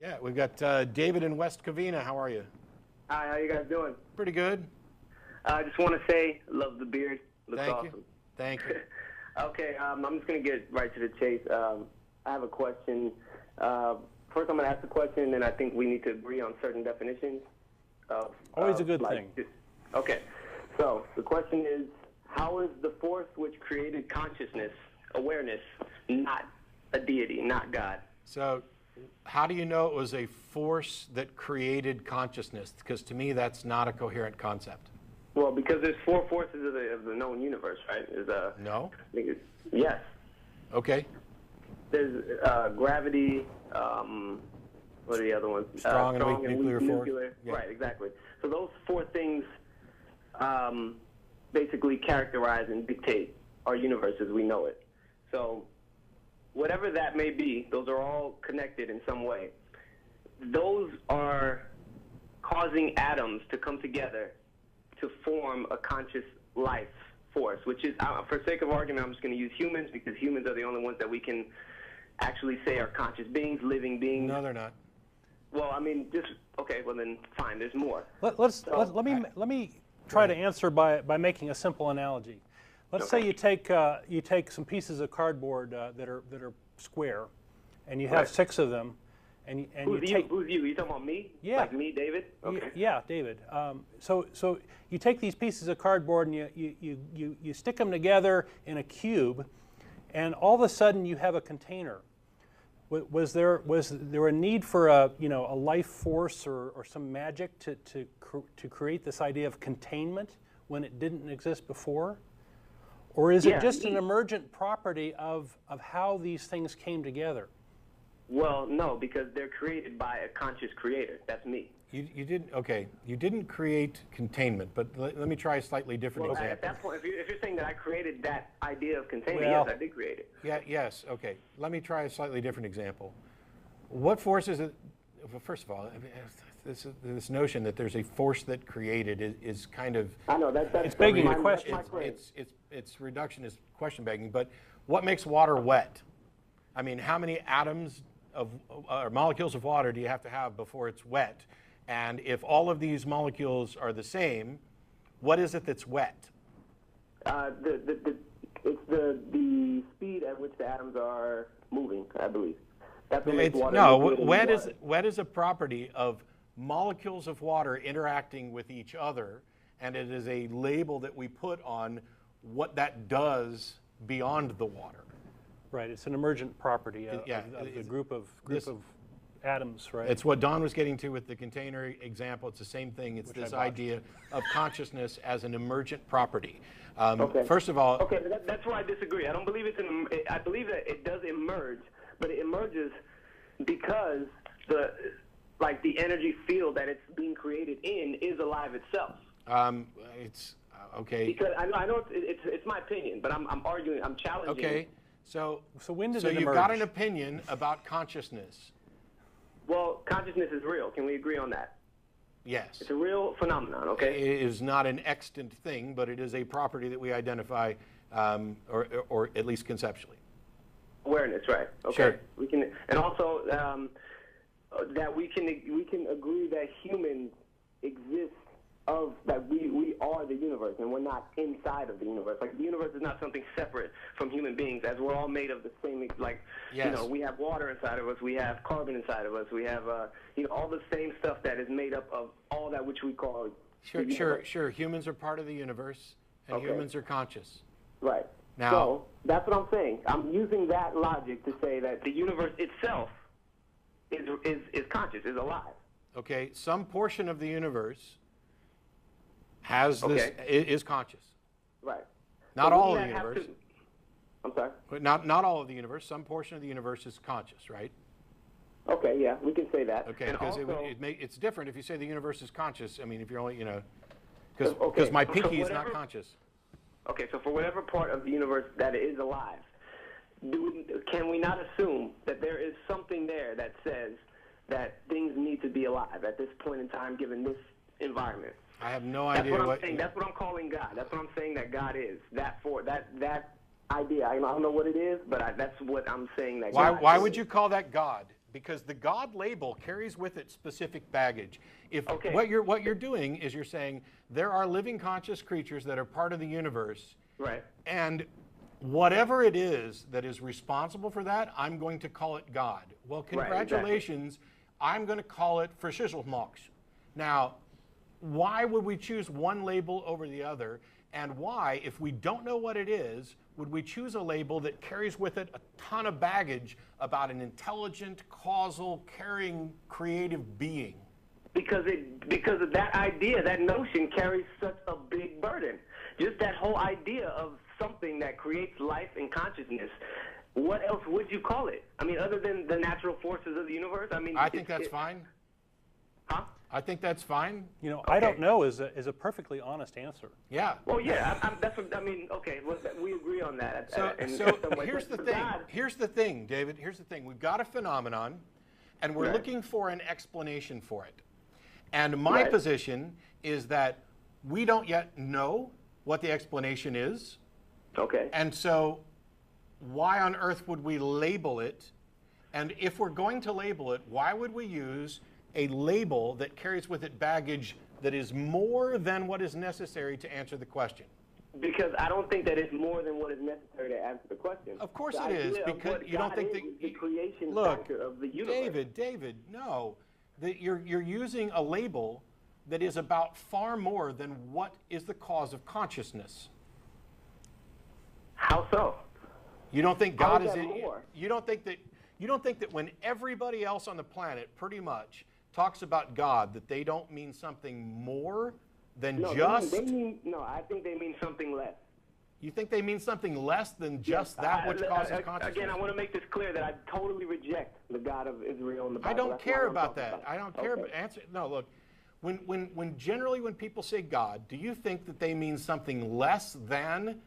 Yeah, we've got David in West Covina. How are you? Hi, how you guys doing? Pretty good. I just want to say, love the beard. Looks Thank awesome. you. Thank you. Okay, I'm just going to get right to the chase. I have a question. First, I'm going to ask the question, and then I think we need to agree on certain definitions. Always a good thing. Okay, so the question is, how is the force which created consciousness, awareness, not a deity, not God? So, how do you know it was a force that created consciousness? Because to me, that's not a coherent concept. Well, because there's four forces of the known universe, right? No? Yes. Okay. There's gravity, what are the other ones? Strong and weak nuclear force. Yeah. Right, exactly. So those four things basically characterize and dictate our universe as we know it. So whatever that may be, those are all connected in some way. Those are causing atoms to come together to form a conscious life force, which is, for sake of argument, I'm just going to use humans because humans are the only ones that we can actually say are conscious beings, living beings. No, they're not. Well, I mean, just, okay, well then, fine, there's more. Let me try to answer by making a simple analogy. Let's say you take some pieces of cardboard that are square, and you have 6 of them, and who's you? Who's you? Are you talking about me? Yeah. Like me, David? Okay. Yeah, David. So you take these pieces of cardboard and you stick them together in a cube, and all of a sudden you have a container. Was there a need for a life force or some magic to create this idea of containment when it didn't exist before? Or is it just an emergent property of how these things came together? Well, no, because they're created by a conscious creator. That's me. You didn't create containment, but let me try a slightly different example. At that point, if you're saying that I created that idea of containment, well, yes, I did create it. Yeah, yes, okay. Let me try a slightly different example. What force is it? Well, first of all, this notion that there's a force that created is kind of... I know, that's it's begging the question. It's reductionist question begging, but what makes water wet? I mean, how many atoms or molecules of water do you have to have before it's wet? And if all of these molecules are the same, what is it that's wet? It's the speed at which the atoms are moving, I believe. That's what makes water. No, wet is a property of molecules of water interacting with each other, and it is a label that we put on what that does beyond the water. Right, it's an emergent property of the group of atoms, right? It's what Don was getting to with the container example. It's the same thing. It's this idea of consciousness as an emergent property. First of all... Okay, that's where I disagree. I don't believe I believe that it does emerge, but it emerges because the energy field that it's being created in is alive itself. Okay. Because I know it's my opinion, but I'm arguing, I'm challenging. Okay. So when did it emerge? You've got an opinion about consciousness. Well, consciousness is real. Can we agree on that? Yes. It's a real phenomenon, okay? It is not an extant thing, but it is a property that we identify, or at least conceptually. Awareness, right? Okay. Sure. We can, and also that we can agree that humans exist that we are the universe, and we're not inside of the universe. Like, the universe is not something separate from human beings, as we're all made of the same, yes. We have water inside of us, we have carbon inside of us, we have, all the same stuff that is made up of all that which we call Sure. Humans are part of the universe, and humans are conscious. Right. Now, so, that's what I'm saying. I'm using that logic to say that the universe itself is conscious, is alive. Okay, some portion of the universe is conscious. Right. Not all of the universe. I'm sorry? Not all of the universe. Some portion of the universe is conscious, right? Okay, yeah, we can say that. Okay, because it's different if you say the universe is conscious. I mean, if you're only, because my pinky is not conscious. Okay, so for whatever part of the universe that is alive, can we not assume that there is something there that says that things need to be alive at this point in time, given this environment? I have no idea what I'm saying. That's what I'm calling God. That's what I'm saying that God is. That idea. I don't know what it is, but that's what I'm saying that God is. Why would you call that God? because the God label carries with it specific baggage. If Okay. what you're doing is you're saying there are living conscious creatures that are part of the universe, Right. and whatever it is that is responsible for that, I'm going to call it God. Well, congratulations, I'm going to call it Verschisselmox. Now, why would we choose one label over the other? And why, if we don't know what it is, would we choose a label that carries with it a ton of baggage about an intelligent, causal, caring, creative being? Because of that idea, that notion carries such a big burden. Just that whole idea of something that creates life and consciousness. What else would you call it? I mean, other than the natural forces of the universe? I mean, I think that's fine. Huh? I think that's fine. You know, I don't know is a perfectly honest answer. Yeah. Well, yeah, that's what I mean. Okay, well, we agree on that. So in some way. here's the But thing. God- Here's the thing, David. Here's the thing. We've got a phenomenon, and we're Right. looking for an explanation for it. And my Right. position is that we don't yet know what the explanation is. Okay. And so why on earth would we label it? And if we're going to label it, why would we use a label that carries with it baggage that is more than what is necessary to answer the question? Because I don't think that it's more than what is necessary to answer the question. Of course The it is, idea of because what you don't God think is that the creation look, factor of the universe. David, no. That you're using a label that is about far more than what is the cause of consciousness. How so? You don't think How God is is that in more? you don't think that when everybody else on the planet pretty much talks about God, that they don't mean something more than No, just no, I think they mean something less. you think they mean something less than just that which causes consciousness? Again, I want to make this clear that I totally reject the God of Israel in the Bible. I don't That's care not what I'm about talking that. about. I don't care Okay. about answer. No, look, when generally when people say God, do you think that they mean something less than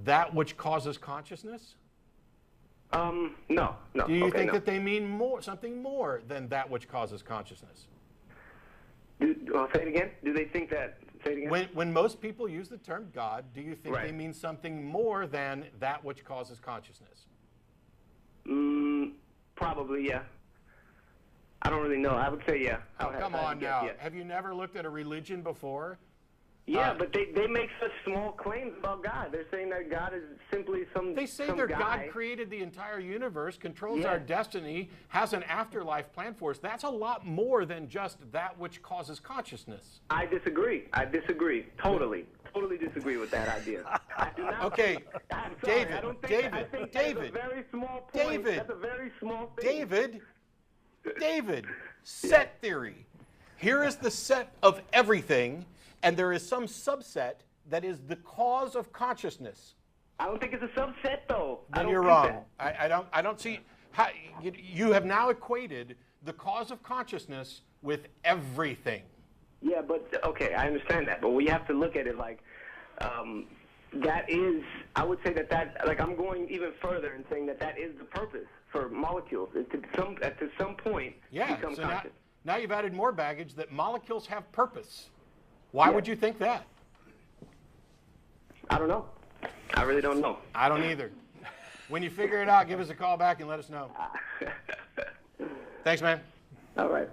that which causes consciousness? No. Do you okay, think no. that they mean something more than that which causes consciousness? Say it again? Do they think that? Say it again? When most people use the term God, do you think Right. they mean something more than that which causes consciousness? Probably, yeah. I don't really know. I would say yeah. I Oh, would come have to on guess, now. yeah. Have you never looked at a religion before? Yeah, but they make such small claims about God. They're saying that God is simply some They say some their guy. God created the entire universe, controls Yeah. our destiny, has an afterlife plan for us. That's a lot more than just that which causes consciousness. I disagree. Totally disagree with that idea. I do not. Okay, I'm sorry, David, I don't think, David, I think David, that's a very small point. David, That's a very small thing. David, set theory. Here is the set of everything, and there is some subset that is the cause of consciousness. I don't think it's a subset, though. I Then don't you're think wrong. that. I don't see how you have now equated the cause of consciousness with everything. Yeah, but okay, I understand that. But we have to look at it like that is. I would say that like I'm going even further and saying that is the purpose for molecules is to some point Yeah. become So conscious. now you've added more baggage that molecules have purpose. Why would you think that? I don't know. I really don't know. I don't either. When you figure it out, give us a call back and let us know. Thanks, man. All right.